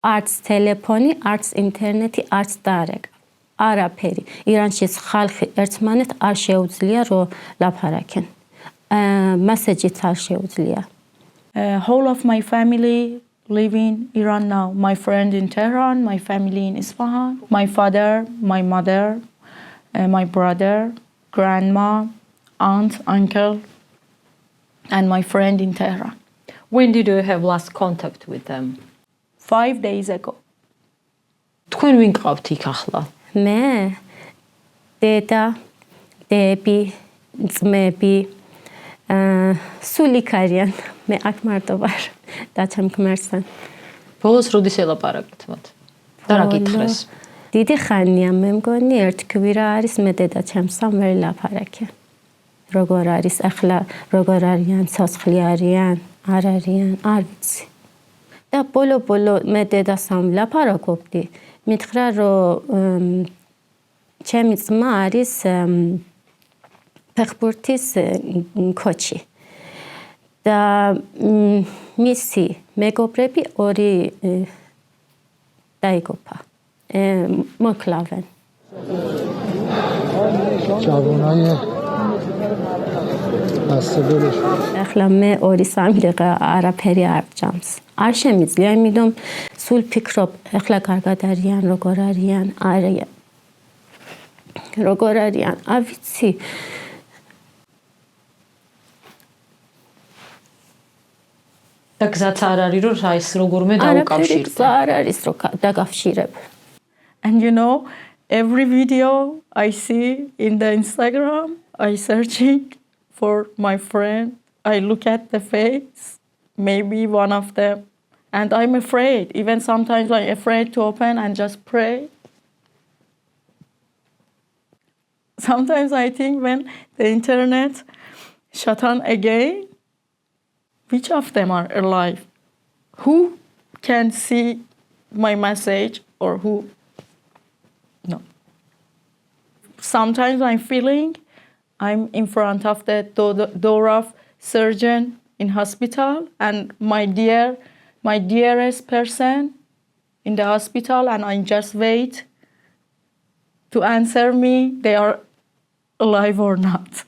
არც ტელეფონი, არც ინტერნეტი, არც დარეკა. არაფერი. ირანშიც ხალხი ერთმანეთ არ შეუძლია რომ ლაპარაკენ. Messages არ შეუძლია. Whole of my family live in Iran now. My friend in Tehran, my family in Isfahan, my father, my mother, my brother, grandma, aunt, uncle, and my friend in Tehran. When did you have last contact with them? 5 days ago. თქვენ ვინ გყავთ იქ ახლა? მე დედა, დები, ძმები, სულ იქ არიან. მე აქ მარტო ვარ და ჩემ ქმერსთან. ბოლოს როდის ელაპარაკეთ მათ? და რა გითხრეს? დიდი ხანია მე მგონი ერთ კვირა არის მე დედა ჩემსთან ვერ ლაპარაკე. როგორ არის ახლა, როგორ არიან, ცოცხლი არიან, არ არიან, არ ვიცი. და ბოლო მე დედასთან ვლაპარაკობდი. მითხრა რომ ჩემი ძმა არის ფეხბურთის კოჩი. და მისი მეგობრები ორი დაიღუპა. მოკლავენ. ჯავონაია ასებელეშ. ახლა მე 2-3 დღე არაფერი არ ჭამს. არ შემიძლია, იმიტომ სულ ფიქრობ, ახლა კარგად არიან, როგორ არიან, არიან. როგორ არიან, არ ვიცი. და გზაც არ არის რომ ის როგორმე დაუკავშირდე. არ არის რომ დაგავშირებ. And you know, every video I see in the Instagram, I searching for my friend. I look at the face, maybe one of them. And I'm afraid. Even sometimes I'm afraid to open and just pray. Sometimes I think when the internet shut down again, which of them are alive? Who can see my message or who? No. Sometimes I'm feeling I'm in front of the door of surgeon in hospital and my dearest person in the hospital, and I just wait to answer me they are alive or not.